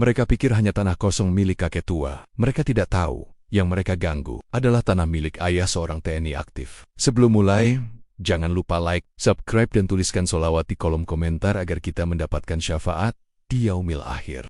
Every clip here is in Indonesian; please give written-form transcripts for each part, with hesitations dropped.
Mereka pikir hanya tanah kosong milik kakek tua. Mereka tidak tahu, yang mereka ganggu adalah tanah milik ayah seorang TNI aktif. Sebelum mulai, jangan lupa like, subscribe dan tuliskan sholawat di kolom komentar agar kita mendapatkan syafaat di yaumil akhir.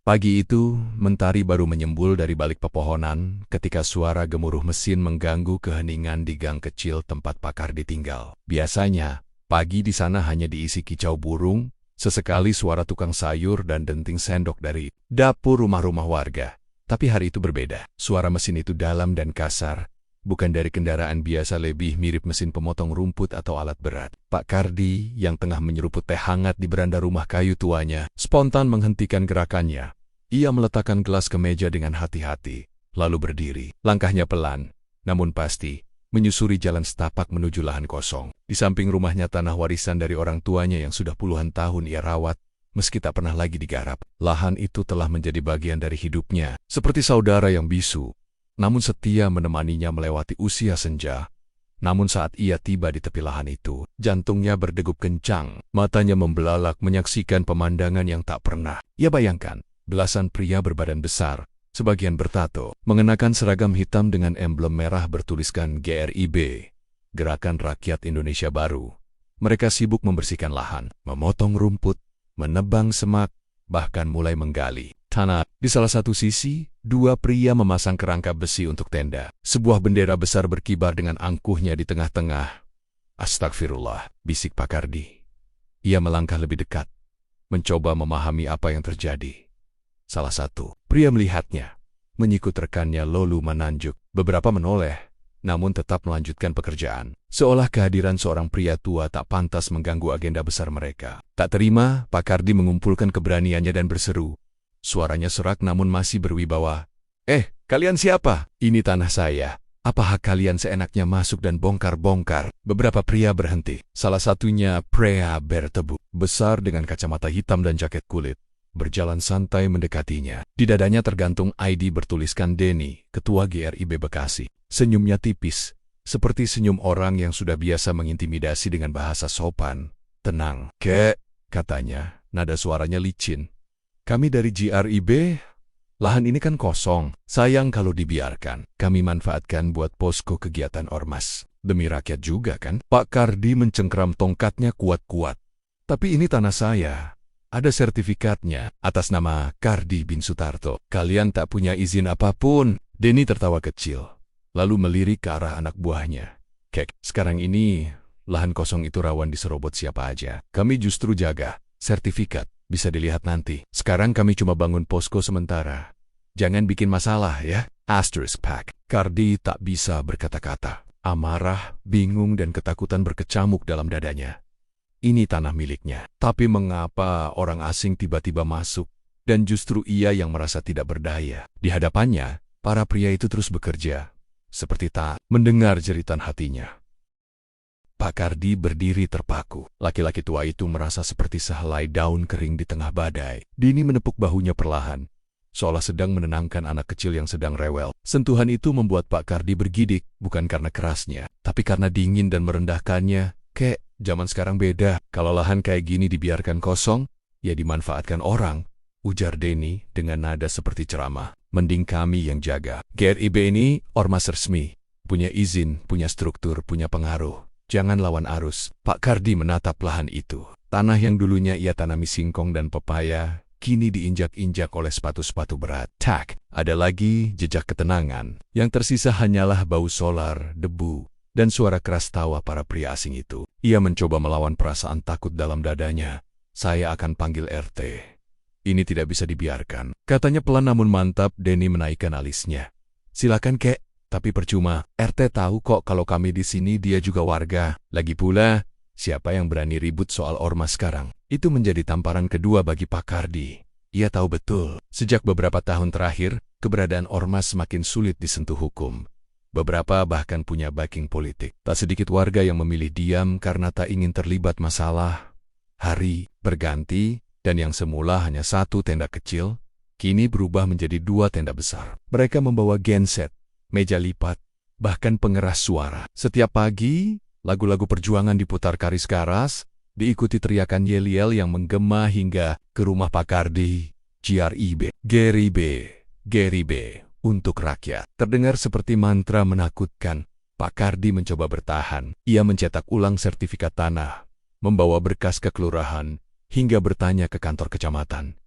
Pagi itu, mentari baru menyembul dari balik pepohonan ketika suara gemuruh mesin mengganggu keheningan di gang kecil tempat Pak Kardi tinggal. Biasanya, pagi di sana hanya diisi kicau burung, sesekali suara tukang sayur dan denting sendok dari dapur rumah-rumah warga. Tapi hari itu berbeda. Suara mesin itu dalam dan kasar, bukan dari kendaraan biasa, lebih mirip mesin pemotong rumput atau alat berat. Pak Kardi yang tengah menyeruput teh hangat di beranda rumah kayu tuanya, spontan menghentikan gerakannya. Ia meletakkan gelas ke meja dengan hati-hati, lalu berdiri. Langkahnya pelan, namun pasti, menyusuri jalan setapak menuju lahan kosong. Di samping rumahnya tanah warisan dari orang tuanya yang sudah puluhan tahun ia rawat, meski tak pernah lagi digarap. Lahan itu telah menjadi bagian dari hidupnya, seperti saudara yang bisu, namun setia menemaninya melewati usia senja. Namun saat ia tiba di tepi lahan itu, jantungnya berdegup kencang, matanya membelalak menyaksikan pemandangan yang tak pernah ia bayangkan. Belasan pria berbadan besar, sebagian bertato, mengenakan seragam hitam dengan emblem merah bertuliskan GRIB, Gerakan Rakyat Indonesia Baru. Mereka sibuk membersihkan lahan, memotong rumput, menebang semak, bahkan mulai menggali tanah. Di salah satu sisi, dua pria memasang kerangka besi untuk tenda. Sebuah bendera besar berkibar dengan angkuhnya di tengah-tengah. Astagfirullah, bisik Pak Kardi. Ia melangkah lebih dekat, mencoba memahami apa yang terjadi. Salah satu pria melihatnya, menyikut rekannya lalu menanjuk. Beberapa menoleh, namun tetap melanjutkan pekerjaan. Seolah kehadiran seorang pria tua tak pantas mengganggu agenda besar mereka. Tak terima, Pak Kardi mengumpulkan keberaniannya dan berseru. Suaranya serak namun masih berwibawa. Kalian siapa? Ini tanah saya. Apa hak kalian seenaknya masuk dan bongkar-bongkar? Beberapa pria berhenti. Salah satunya pria bertebu, besar dengan kacamata hitam dan jaket kulit. Berjalan santai mendekatinya. Di dadanya tergantung ID bertuliskan Denny, Ketua GRIB Bekasi. Senyumnya tipis, seperti senyum orang yang sudah biasa mengintimidasi dengan bahasa sopan. Tenang, Kek, katanya, nada suaranya licin. Kami dari GRIB, lahan ini kan kosong. Sayang kalau dibiarkan. Kami manfaatkan buat posko kegiatan ormas. Demi rakyat juga kan? Pak Kardi mencengkeram tongkatnya kuat-kuat. Tapi ini tanah saya. Ada sertifikatnya, atas nama Kardi bin Sutarto. Kalian tak punya izin apapun. Denny tertawa kecil, lalu melirik ke arah anak buahnya. Kek, sekarang ini, lahan kosong itu rawan diserobot siapa aja. Kami justru jaga. Sertifikat, bisa dilihat nanti. Sekarang kami cuma bangun posko sementara. Jangan bikin masalah ya. Asterisk Pak. Kardi tak bisa berkata-kata. Amarah, bingung dan ketakutan berkecamuk dalam dadanya. Ini tanah miliknya. Tapi mengapa orang asing tiba-tiba masuk, dan justru ia yang merasa tidak berdaya? Di hadapannya, para pria itu terus bekerja, seperti tak mendengar jeritan hatinya. Pak Kardi berdiri terpaku. Laki-laki tua itu merasa seperti sehelai daun kering di tengah badai. Denny menepuk bahunya perlahan, seolah sedang menenangkan anak kecil yang sedang rewel. Sentuhan itu membuat Pak Kardi bergidik, bukan karena kerasnya, tapi karena dingin dan merendahkannya. Kek, zaman sekarang beda. Kalau lahan kayak gini dibiarkan kosong, ya dimanfaatkan orang, ujar Denny dengan nada seperti ceramah. Mending kami yang jaga. GRIB ini ormas resmi, punya izin, punya struktur, punya pengaruh. Jangan lawan arus. Pak Kardi menatap lahan itu. Tanah yang dulunya ia tanami singkong dan pepaya, kini diinjak-injak oleh sepatu-sepatu berat. Tak, ada lagi jejak ketenangan. Yang tersisa hanyalah bau solar, debu, dan suara keras tawa para pria asing itu. Ia mencoba melawan perasaan takut dalam dadanya. Saya akan panggil RT. Ini tidak bisa dibiarkan. Katanya pelan namun mantap. Denny menaikkan alisnya. Silakan Kek, tapi percuma. RT tahu kok kalau kami di sini, dia juga warga. Lagi pula, siapa yang berani ribut soal ormas sekarang? Itu menjadi tamparan kedua bagi Pak Kardi. Ia tahu betul, sejak beberapa tahun terakhir, keberadaan ormas semakin sulit disentuh hukum. Beberapa bahkan punya backing politik. Tak sedikit warga yang memilih diam karena tak ingin terlibat masalah. Hari berganti, dan yang semula hanya satu tenda kecil, kini berubah menjadi dua tenda besar. Mereka membawa genset, meja lipat, bahkan pengeras suara. Setiap pagi, lagu-lagu perjuangan diputar karis-karas, diikuti teriakan yel-yel yang menggema hingga ke rumah Pak Kardi. GRIB, untuk rakyat. Terdengar seperti mantra menakutkan. Pak Kardi mencoba bertahan. Ia mencetak ulang sertifikat tanah, membawa berkas ke kelurahan, hingga bertanya ke kantor kecamatan.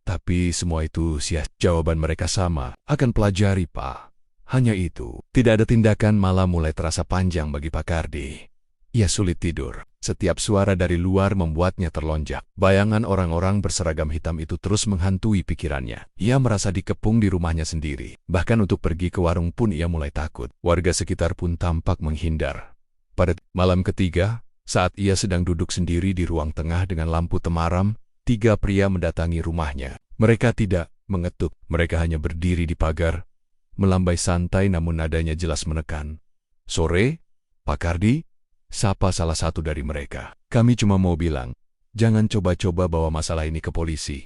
Tapi semua itu sia. Jawaban mereka sama, akan pelajari Pak. Hanya itu, tidak ada tindakan, malah mulai terasa panjang bagi Pak Kardi. Ia sulit tidur. Setiap suara dari luar membuatnya terlonjak. Bayangan orang-orang berseragam hitam itu terus menghantui pikirannya. Ia merasa dikepung di rumahnya sendiri. Bahkan untuk pergi ke warung pun ia mulai takut. Warga sekitar pun tampak menghindar. Pada malam ketiga, saat ia sedang duduk sendiri di ruang tengah dengan lampu temaram, 3 pria mendatangi rumahnya. Mereka tidak mengetuk, mereka hanya berdiri di pagar, melambai santai namun nadanya jelas menekan. "Sore, Pak Kardi?" Sapa salah satu dari mereka. "Kami cuma mau bilang, jangan coba-coba bawa masalah ini ke polisi.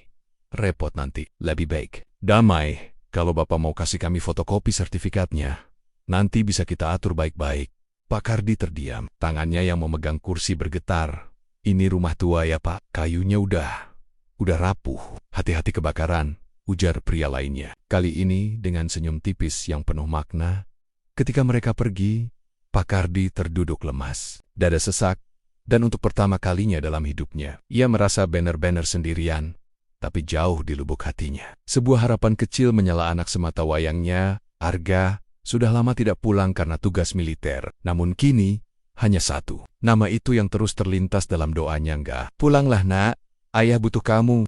Repot nanti. Lebih baik damai. Kalau Bapak mau kasih kami fotokopi sertifikatnya, nanti bisa kita atur baik-baik." Pak Kardi terdiam. Tangannya yang memegang kursi bergetar. "Ini rumah tua ya Pak, kayunya udah rapuh. Hati-hati kebakaran," ujar pria lainnya. Kali ini dengan senyum tipis yang penuh makna. Ketika mereka pergi, Pak Kardi terduduk lemas, dada sesak, dan untuk pertama kalinya dalam hidupnya, ia merasa benar-benar sendirian, tapi jauh di lubuk hatinya. Sebuah harapan kecil menyala anak semata wayangnya. Arga sudah lama tidak pulang karena tugas militer, namun kini hanya satu nama itu yang terus terlintas dalam doanya. "Enggak, pulanglah nak, ayah butuh kamu."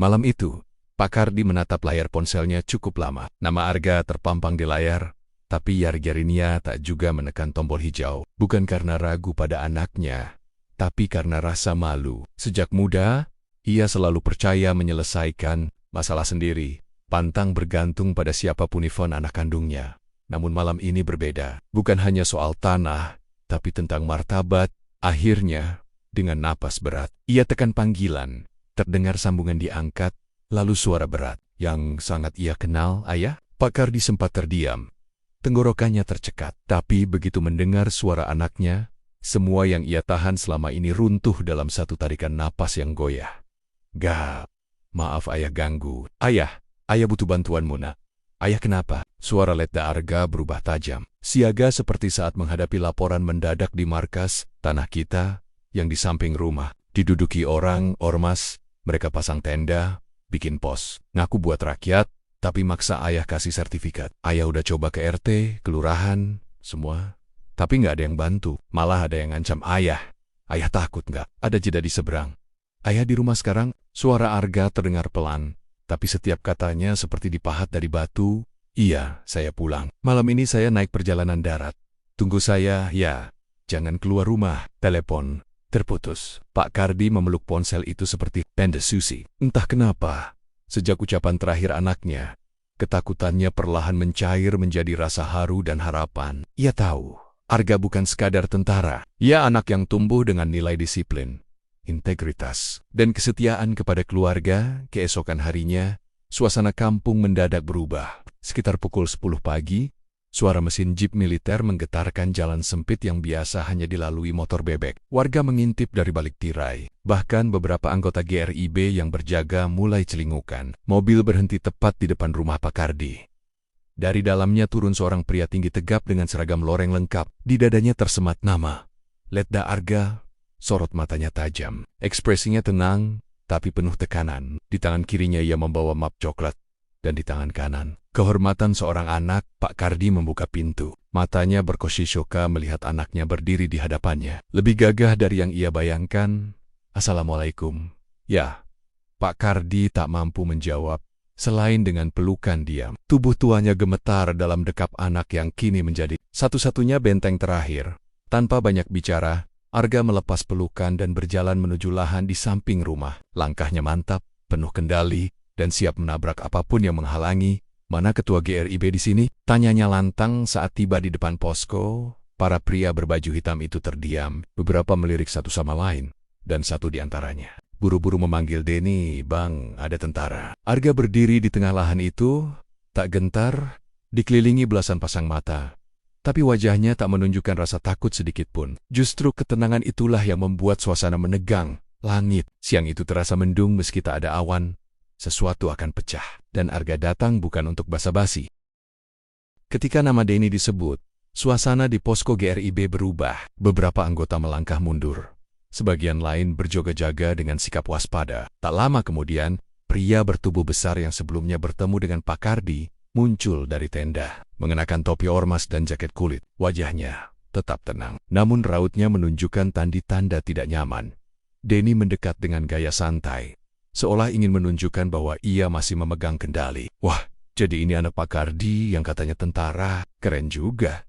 Malam itu, Pak Kardi menatap layar ponselnya cukup lama. Nama Arga terpampang di layar. Tapi Yargerinia tak juga menekan tombol hijau, bukan karena ragu pada anaknya, tapi karena rasa malu. Sejak muda, ia selalu percaya menyelesaikan masalah sendiri, pantang bergantung pada siapa punifon anak kandungnya. Namun malam ini berbeda, bukan hanya soal tanah, tapi tentang martabat. Akhirnya, dengan napas berat, ia tekan panggilan. Terdengar sambungan diangkat, lalu suara berat, yang sangat ia kenal. "Ayah?" Pak Kardi sempat terdiam. Tenggorokannya tercekat, tapi begitu mendengar suara anaknya, semua yang ia tahan selama ini runtuh dalam satu tarikan napas yang goyah. "Gak, maaf ayah ganggu." Ayah butuh bantuanmu nak." "Ayah kenapa?" Suara Letda Arga berubah tajam, siaga seperti saat menghadapi laporan mendadak di markas tanah kita yang di samping rumah. Diduduki orang, ormas, mereka pasang tenda, bikin pos, ngaku buat rakyat, tapi maksa ayah kasih sertifikat. Ayah udah coba ke RT, kelurahan, semua. Tapi nggak ada yang bantu. Malah ada yang ngancam ayah. Ayah takut nggak? Ada jeda di seberang. "Ayah di rumah sekarang?" Suara Arga terdengar pelan, tapi setiap katanya seperti dipahat dari batu. "Iya, saya pulang. Malam ini saya naik perjalanan darat. Tunggu saya, ya. Jangan keluar rumah." Telepon terputus. Pak Kardi memeluk ponsel itu seperti penda susi. Entah kenapa, sejak ucapan terakhir anaknya, ketakutannya perlahan mencair menjadi rasa haru dan harapan. Ia tahu, Arga bukan sekadar tentara. Ia anak yang tumbuh dengan nilai disiplin, integritas, dan kesetiaan kepada keluarga. Keesokan harinya, suasana kampung mendadak berubah. Sekitar pukul 10 pagi, suara mesin jeep militer menggetarkan jalan sempit yang biasa hanya dilalui motor bebek. Warga mengintip dari balik tirai. Bahkan beberapa anggota GRIB yang berjaga mulai celingukan. Mobil berhenti tepat di depan rumah Pak Kardi. Dari dalamnya turun seorang pria tinggi tegap dengan seragam loreng lengkap. Di dadanya tersemat nama Letda Arga. Sorot matanya tajam. Ekspresinya tenang, tapi penuh tekanan. Di tangan kirinya ia membawa map coklat. Dan di tangan kanan, kehormatan seorang anak. Pak Kardi membuka pintu. Matanya berkosisyoka melihat anaknya berdiri di hadapannya. Lebih gagah dari yang ia bayangkan. "Assalamualaikum." "Ya." Pak Kardi tak mampu menjawab, selain dengan pelukan diam. Tubuh tuanya gemetar dalam dekap anak yang kini menjadi satu-satunya benteng terakhir. Tanpa banyak bicara, Arga melepas pelukan dan berjalan menuju lahan di samping rumah. Langkahnya mantap, penuh kendali, dan siap menabrak apapun yang menghalangi. "Mana ketua GRIB di sini?" tanyanya lantang saat tiba di depan posko. Para pria berbaju hitam itu terdiam, beberapa melirik satu sama lain, dan satu di antaranya buru-buru memanggil, "Denny, bang, ada tentara." Arga berdiri di tengah lahan itu, tak gentar, dikelilingi belasan pasang mata. Tapi wajahnya tak menunjukkan rasa takut sedikit pun. Justru ketenangan itulah yang membuat suasana menegang. Langit siang itu terasa mendung meski tak ada awan. sesuatu akan pecah. Dan Arga datang bukan untuk basa-basi. Ketika nama Denny disebut, suasana di posko GRIB berubah. Beberapa anggota melangkah mundur. Sebagian lain berjaga-jaga dengan sikap waspada. Tak lama kemudian, pria bertubuh besar yang sebelumnya bertemu dengan Pak Kardi muncul dari tenda, mengenakan topi ormas dan jaket kulit. Wajahnya tetap tenang, namun rautnya menunjukkan tanda-tanda tidak nyaman. Denny mendekat dengan gaya santai, seolah ingin menunjukkan bahwa ia masih memegang kendali. Wah, jadi ini anak Pak Kardi yang katanya tentara, keren juga,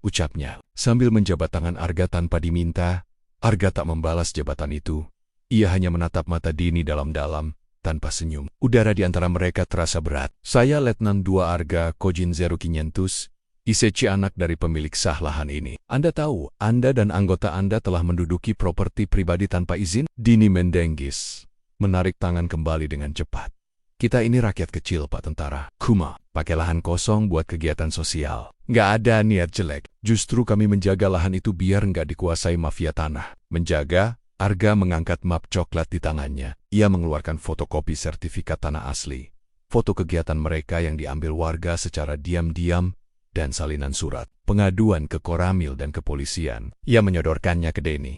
ucapnya. Sambil menjabat tangan Arga tanpa diminta, Arga tak membalas jabatan itu. Ia hanya menatap mata Denny dalam-dalam, tanpa senyum. Udara di antara mereka terasa berat. Saya Letnan 2 Arga Kojin 0500, ICC anak dari pemilik sah lahan ini. Anda tahu, Anda dan anggota Anda telah menduduki properti pribadi tanpa izin? Denny mendenggis, menarik tangan kembali dengan cepat. Kita ini rakyat kecil, Pak Tentara. Kuma, pakai lahan kosong buat kegiatan sosial. Nggak ada niat jelek. Justru kami menjaga lahan itu biar nggak dikuasai mafia tanah. Menjaga? Arga mengangkat map coklat di tangannya. Ia mengeluarkan fotokopi sertifikat tanah asli, foto kegiatan mereka yang diambil warga secara diam-diam, dan salinan surat pengaduan ke Koramil dan kepolisian. Ia menyodorkannya ke Denny.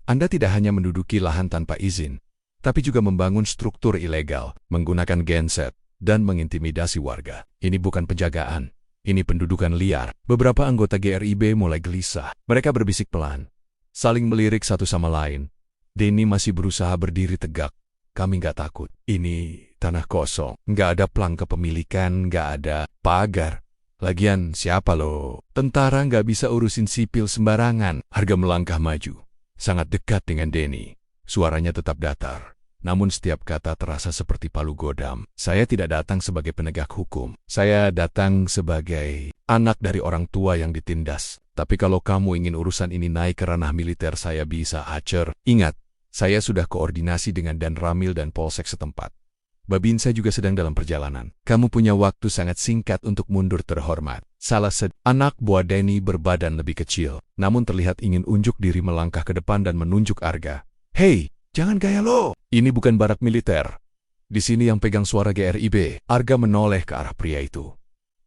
Anda tidak hanya menduduki lahan tanpa izin, tapi juga membangun struktur ilegal, menggunakan genset, dan mengintimidasi warga. Ini bukan penjagaan, ini pendudukan liar. Beberapa anggota GRIB mulai gelisah. Mereka berbisik pelan, saling melirik satu sama lain. Denny masih berusaha berdiri tegak. Kami nggak takut. Ini tanah kosong. Nggak ada plang kepemilikan, nggak ada pagar. Lagian siapa lo? Tentara nggak bisa urusin sipil sembarangan. Arga melangkah maju, sangat dekat dengan Denny. Suaranya tetap datar, namun setiap kata terasa seperti palu godam. Saya tidak datang sebagai penegak hukum. Saya datang sebagai anak dari orang tua yang ditindas. Tapi kalau kamu ingin urusan ini naik ke ranah militer, saya bisa acer. Ingat, saya sudah koordinasi dengan Dan Ramil dan Polsek setempat. Babinsa juga sedang dalam perjalanan. Kamu punya waktu sangat singkat untuk mundur terhormat. Anak buah Denny berbadan lebih kecil, namun terlihat ingin unjuk diri melangkah ke depan dan menunjuk Arga. Hei, jangan gaya lo. Ini bukan barak militer. Di sini yang pegang suara GRIB. Arga menoleh ke arah pria itu.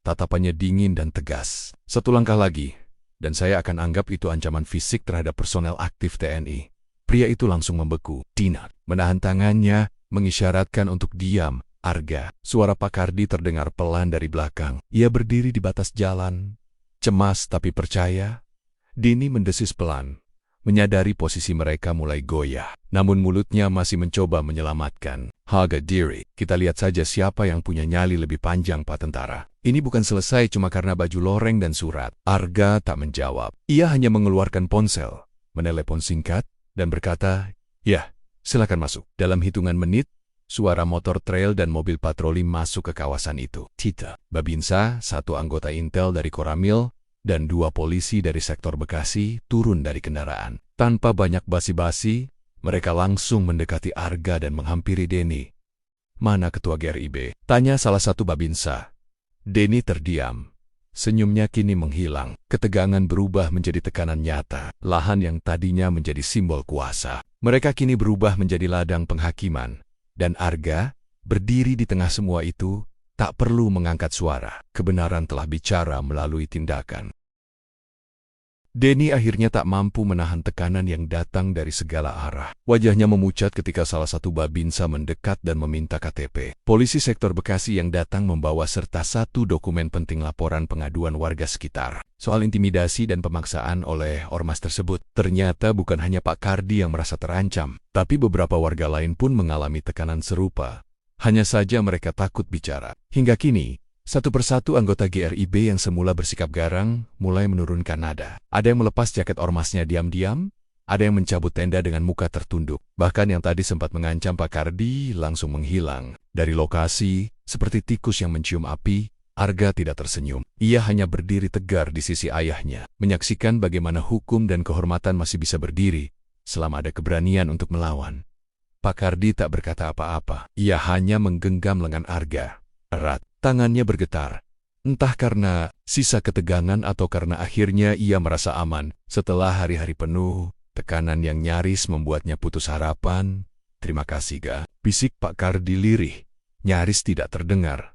Tatapannya dingin dan tegas. Satu langkah lagi, dan saya akan anggap itu ancaman fisik terhadap personel aktif TNI. Pria itu langsung membeku. Dina menahan tangannya, mengisyaratkan untuk diam. Arga, suara Pak Kardi terdengar pelan dari belakang. Ia berdiri di batas jalan, cemas tapi percaya. Denny mendesis pelan, menyadari posisi mereka mulai goyah. Namun mulutnya masih mencoba menyelamatkan. Harga diri, kita lihat saja siapa yang punya nyali lebih panjang, Pak Tentara. Ini bukan selesai cuma karena baju loreng dan surat. Arga tak menjawab. Ia hanya mengeluarkan ponsel, menelepon singkat, dan berkata, ya, silakan masuk. Dalam hitungan menit, suara motor trail dan mobil patroli masuk ke kawasan itu. Tita, Babinsa, 1 anggota intel dari Koramil, dan 2 polisi dari sektor Bekasi turun dari kendaraan. Tanpa banyak basi-basi, mereka langsung mendekati Arga dan menghampiri Denny. Mana ketua GRIB? Tanya salah satu Babinsa. Denny terdiam. Senyumnya kini menghilang. Ketegangan berubah menjadi tekanan nyata. Lahan yang tadinya menjadi simbol kuasa, mereka kini berubah menjadi ladang penghakiman. Dan Arga, berdiri di tengah semua itu, tak perlu mengangkat suara. Kebenaran telah bicara melalui tindakan. Denny akhirnya tak mampu menahan tekanan yang datang dari segala arah. Wajahnya memucat ketika salah satu Babinsa mendekat dan meminta KTP. Polisi sektor Bekasi yang datang membawa serta 1 dokumen penting laporan pengaduan warga sekitar soal intimidasi dan pemaksaan oleh ormas tersebut. Ternyata bukan hanya Pak Kardi yang merasa terancam, tapi beberapa warga lain pun mengalami tekanan serupa. Hanya saja mereka takut bicara. Hingga kini, satu persatu anggota GRIB yang semula bersikap garang mulai menurunkan nada. Ada yang melepas jaket ormasnya diam-diam, ada yang mencabut tenda dengan muka tertunduk. Bahkan yang tadi sempat mengancam Pak Kardi langsung menghilang. Dari lokasi, seperti tikus yang mencium api, Arga tidak tersenyum. Ia hanya berdiri tegar di sisi ayahnya, menyaksikan bagaimana hukum dan kehormatan masih bisa berdiri selama ada keberanian untuk melawan. Pak Kardi tak berkata apa-apa. Ia hanya menggenggam lengan Arga erat. Tangannya bergetar, entah karena sisa ketegangan atau karena akhirnya ia merasa aman. Setelah hari-hari penuh, tekanan yang nyaris membuatnya putus harapan. Terima kasih, Ga, bisik Pak Kardi lirih, Nyaris tidak terdengar.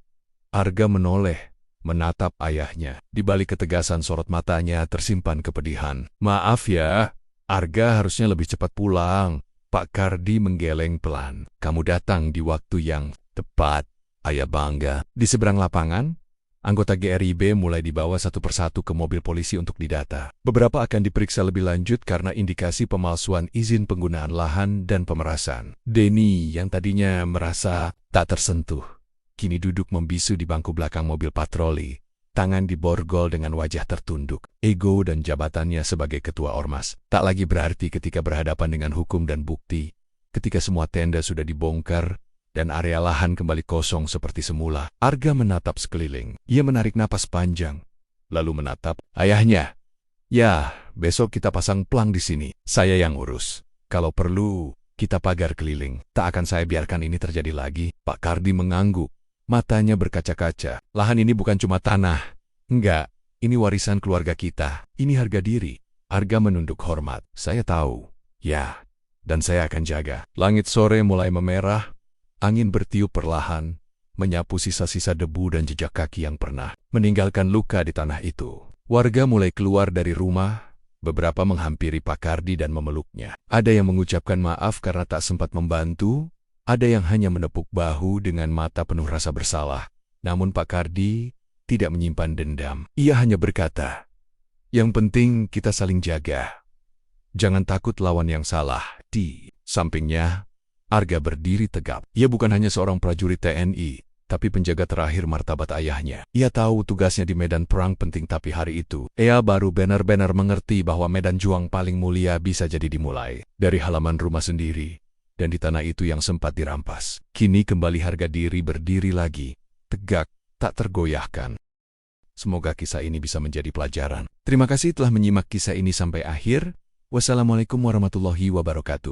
Arga menoleh, menatap ayahnya. Di balik ketegasan sorot matanya tersimpan kepedihan. "Maaf ya, Arga harusnya lebih cepat pulang." Pak Kardi menggeleng pelan. "Kamu datang di waktu yang tepat, ayah bangga." Di seberang lapangan, anggota GRIB mulai dibawa satu persatu ke mobil polisi untuk didata. Beberapa akan diperiksa lebih lanjut karena indikasi pemalsuan izin penggunaan lahan dan pemerasan. Denny yang tadinya merasa tak tersentuh, kini duduk membisu di bangku belakang mobil patroli, tangan diborgol dengan wajah tertunduk. Ego dan jabatannya sebagai ketua ormas tak lagi berarti ketika berhadapan dengan hukum dan bukti. Ketika semua tenda sudah dibongkar dan area lahan kembali kosong seperti semula, Arga menatap sekeliling. Ia menarik napas panjang, lalu menatap ayahnya. "Ya, besok kita pasang plang di sini. Saya yang urus. Kalau perlu, kita pagar keliling. Tak akan saya biarkan ini terjadi lagi." Pak Kardi mengangguk. Matanya berkaca-kaca. "Lahan ini bukan cuma tanah. Enggak, ini warisan keluarga kita. Ini harga diri." Arga menunduk hormat. "Saya tahu. Ya, dan saya akan jaga." Langit sore mulai memerah. Angin bertiup perlahan, menyapu sisa-sisa debu dan jejak kaki yang pernah meninggalkan luka di tanah itu. Warga mulai keluar dari rumah, beberapa menghampiri Pak Kardi dan memeluknya. Ada yang mengucapkan maaf karena tak sempat membantu, ada yang hanya menepuk bahu dengan mata penuh rasa bersalah. Namun Pak Kardi tidak menyimpan dendam. Ia hanya berkata, "Yang penting kita saling jaga. Jangan takut lawan yang salah." Di sampingnya, Arga berdiri tegap. Ia bukan hanya seorang prajurit TNI, tapi penjaga terakhir martabat ayahnya. Ia tahu tugasnya di medan perang penting, tapi hari itu, ia baru benar-benar mengerti bahwa medan juang paling mulia bisa jadi dimulai dari halaman rumah sendiri, dan di tanah itu yang sempat dirampas. Kini kembali harga diri berdiri lagi, tegak, tak tergoyahkan. Semoga kisah ini bisa menjadi pelajaran. Terima kasih telah menyimak kisah ini sampai akhir. Wassalamualaikum warahmatullahi wabarakatuh.